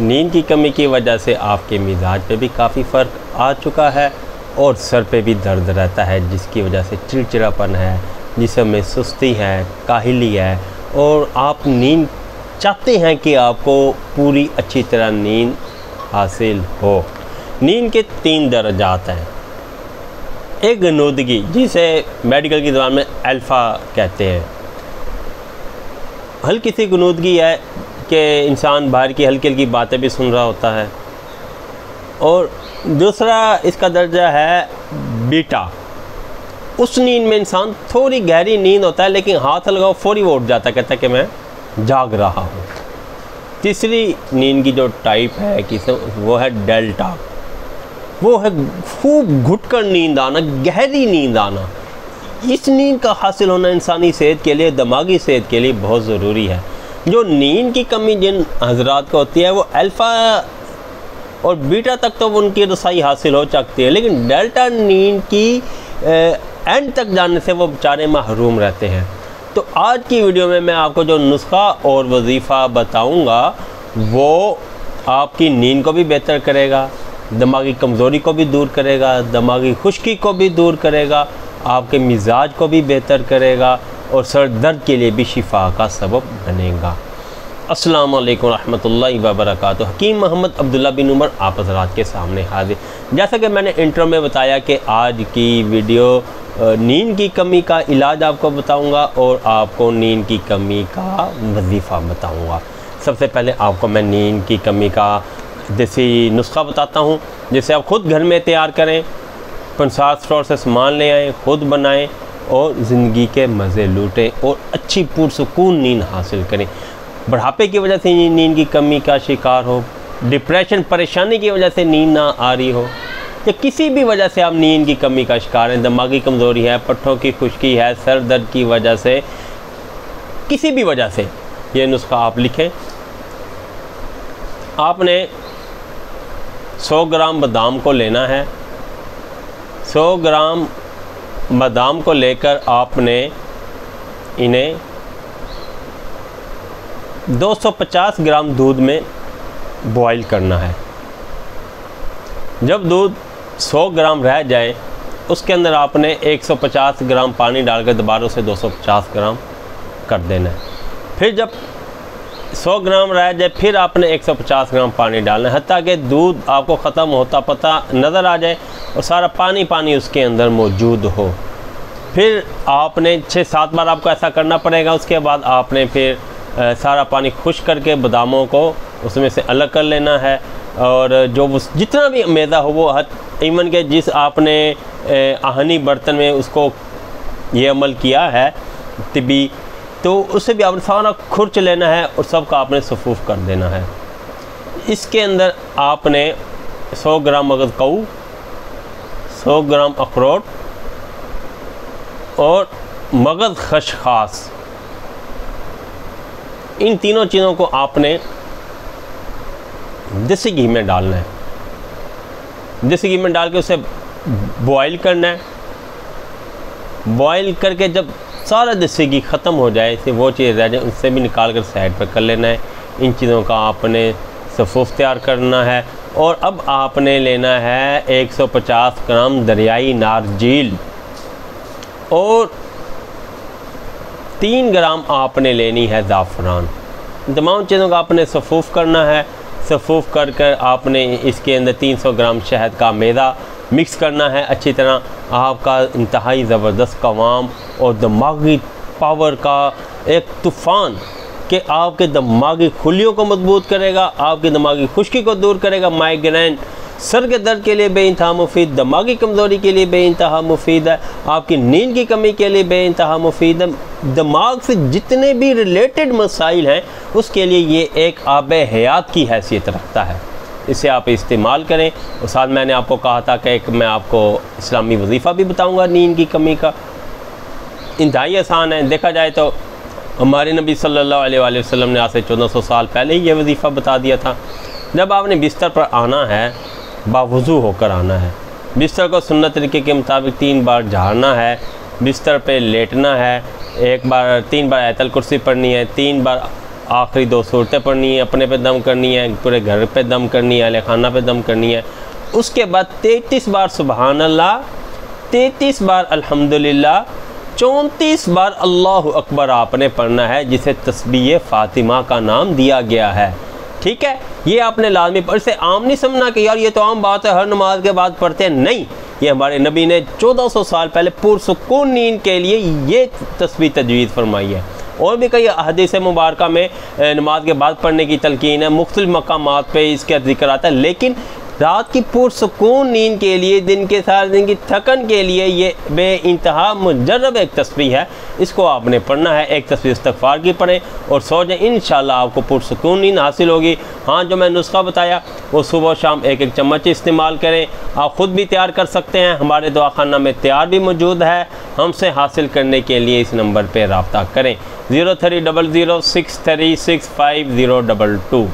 नींद की कमी की वजह से आपके मिजाज पे भी काफ़ी फ़र्क आ चुका है और सर पे भी दर्द रहता है, जिसकी वजह से चिड़चिड़ापन है, जिस्म में सुस्ती है, काहिली है और आप नींद चाहते हैं कि आपको पूरी अच्छी तरह नींद हासिल हो। नींद के 3 दर्जात हैं। एक गनूदगी, जिसे मेडिकल की ज़बान में अल्फ़ा कहते हैं। हल्की सी गनूदगी है कि इंसान बाहर की हल्की हल्की बातें भी सुन रहा होता है। और दूसरा इसका दर्जा है बीटा। उस नींद में इंसान थोड़ी गहरी नींद होता है, लेकिन हाथ लगाओ फौरी वो उठ जाता है, कहता है कि मैं जाग रहा हूँ। तीसरी नींद की जो टाइप है कि वो है डेल्टा। वो है खूब घुटकर नींद आना, गहरी नींद आना। इस नींद का हासिल होना इंसानी सेहत के लिए, दिमागी सेहत के लिए बहुत ज़रूरी है। जो नींद की कमी जिन हजरात को होती है वो अल्फ़ा और बीटा तक तो उनकी रसाई हासिल हो सकती है, लेकिन डेल्टा नींद की एंड तक जाने से वो बेचारे महरूम रहते हैं। तो आज की वीडियो में मैं आपको जो नुस्खा और वजीफ़ा बताऊंगा वो आपकी नींद को भी बेहतर करेगा, दिमागी कमज़ोरी को भी दूर करेगा, दिमागी खुश्की को भी दूर करेगा, आपके मिजाज को भी बेहतर करेगा और सर दर्द के लिए भी शिफा का सबब बनेगा। अस्सलाम वालेकुम रहमतुल्लाहि व बरकातुहू। हकीम मोहम्मद अब्दुल्ला बिन उमर आप हज़रात के सामने हाजिर। जैसा कि मैंने इंट्रो में बताया कि आज की वीडियो नींद की कमी का इलाज आपको बताऊंगा और आपको नींद की कमी का वजीफ़ा बताऊंगा। सबसे पहले आपको मैं नींद की कमी का देसी नुस्खा बताता हूं, जिसे आप ख़ुद घर में तैयार करें, पंसार स्टोर से सामान ले आएँ, ख़ुद बनाएं और ज़िंदगी के मज़े लूटें और अच्छी पुरसुकून नींद हासिल करें। बुढ़ापे की वजह से नींद की कमी का शिकार हो, डिप्रेशन परेशानी की वजह से नींद ना आ रही हो, या किसी भी वजह से आप नींद की कमी का शिकार हैं, दिमागी कमज़ोरी है, पट्ठों की खुश्की है, सर दर्द की वजह से, किसी भी वजह से ये नुस्खा आप लिखें। आपने 100 ग्राम बादाम को लेना है। 100 ग्राम बादाम को लेकर आपने इन्हें 250 ग्राम दूध में बॉईल करना है। जब दूध 100 ग्राम रह जाए उसके अंदर आपने 150 ग्राम पानी डालकर दोबारा से 250 ग्राम कर देना है। फिर जब 100 ग्राम रह जाए फिर आपने 150 ग्राम पानी डालना है, हत्ता कि दूध आपको ख़त्म होता पता नज़र आ जाए और सारा पानी पानी उसके अंदर मौजूद हो। फिर आपने 6-7 बार आपको ऐसा करना पड़ेगा। उसके बाद आपने फिर सारा पानी खुश्क करके बादामों को उसमें से अलग कर लेना है और जो जितना भी मैदा हो वो इवन के जिस आपने आहनी बर्तन में उसको ये अमल किया है तिबी, तो उससे भी आपने सारा खुर्च लेना है और सबका आपने सफूफ कर देना है। इसके अंदर आपने 100 ग्राम मगज़ कऊ, 100 ग्राम अखरोट और मगज़ खशखास, इन तीनों चीज़ों को आपने देसी घी में डालना है। देसी घी में डाल के उसे बॉईल करना है। बॉईल करके जब सारा देसी घी ख़त्म हो जाए, से वो चीज़ रह जाए उससे भी निकाल कर साइड पर कर लेना है। इन चीज़ों का आपने सफ़ूफ तैयार करना है। और अब आपने लेना है 150 ग्राम दरियाई नारजील और 3 ग्राम आपने लेनी है ज़ाफ़रान। तमाम चीज़ों का आपने सफ़ूफ करना है। सफ़ूफ कर कर आपने इसके अंदर 300 ग्राम शहद का मैदा मिक्स करना है अच्छी तरह। आपका इंतहाई ज़बरदस्त कवाम और दिमागी पावर का एक तूफ़ान कि आपके दिमागी खुलियों को मजबूत करेगा, आपकी दिमागी खुश्की को दूर करेगा। माइग्रेन, सर के दर्द के लिए बेइंतहा मुफीद, दिमागी कमज़ोरी के लिए बेइंतहा मुफीद है, आपकी नींद की कमी के लिए बेइंतहा मुफीद है, दिमाग से जितने भी रिलेटेड मसाइल हैं उसके लिए ये एक आब हयात की हैसियत रखता है। इसे आप इस्तेमाल करें। और साथ मैंने आपको कहा था कि मैं आपको इस्लामी वजीफ़ा भी बताऊँगा नींद की कमी का। इंतहाई आसान है। देखा जाए तो हमारे नबी सल्लल्लाहु अलैहि वसल्लम ने आज से 1400 साल पहले ही ये वजीफ़ा बता दिया था। जब आपने बिस्तर पर आना है, बावुज़ू होकर आना है। बिस्तर को सुन्नत तरीके के मुताबिक 3 बार झाड़ना है। बिस्तर पे लेटना है। 3 बार आयतल कुर्सी पढ़नी है। 3 बार आखिरी 2 सूरतें पढ़नी है, अपने पे दम करनी है, पूरे घर पे दम करनी है, अहले खाना पे दम करनी है। उसके बाद 33 बार सुबहान अल्लाह, 33 बार अल्हम्दुलिल्लाह, 34 बार अल्लाहु अकबर आपने पढ़ना है, जिसे तस्बीह फ़ातिमा का नाम दिया गया है। ठीक है, ये आपने लाजमी पर से आम नहीं समझना कि यार ये तो आम बात है, हर नमाज के बाद पढ़ते हैं। नहीं, ये हमारे नबी ने 1400 साल पहले पुरसुकून नींद के लिए ये तस्बीह तजवीज़ फरमाई है। और भी कई हदीस मुबारक में नमाज के बाद पढ़ने की तलकीन है, मुख्तलिफ मकामात पे इसका जिक्र आता है। लेकिन रात की पुरसुकून नींद के लिए, दिन के सारे दिन की थकन के लिए ये बेइंतहा मुजर्रब एक तस्बीह है, इसको आपने पढ़ना है। एक तस्बीह इस्तिग़फ़ार की पढ़ें और सो जाएं, इंशाअल्लाह आपको पुरसुकून नींद हासिल होगी। हाँ, जो मैं नुस्खा बताया वो सुबह शाम 1-1 चम्मच इस्तेमाल करें। आप ख़ुद भी तैयार कर सकते हैं, हमारे दुआखाना में तैयार भी मौजूद है। हमसे हासिल करने के लिए इस नंबर पर रब्ता करें 03006365 022।